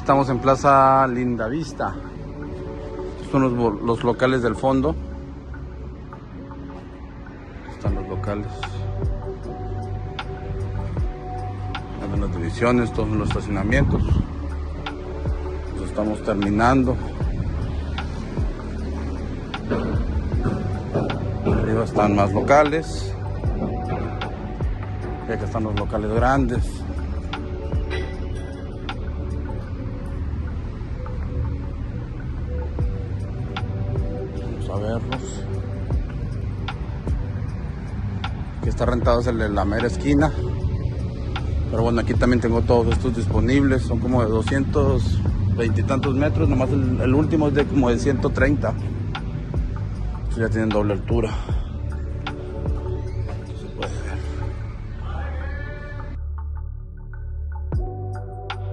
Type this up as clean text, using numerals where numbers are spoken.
Estamos en Plaza Lindavista. Estos son los locales del fondo. Están los locales. Están las divisiones, todos los estacionamientos. Los estamos terminando. Arriba están más locales. Y acá están los locales grandes. A verlos. Aquí está rentado es el de la mera esquina, pero bueno, aquí también tengo todos estos disponibles. Son como de 220 y tantos metros, nomás el último es de como de 130. Entonces ya tienen doble altura.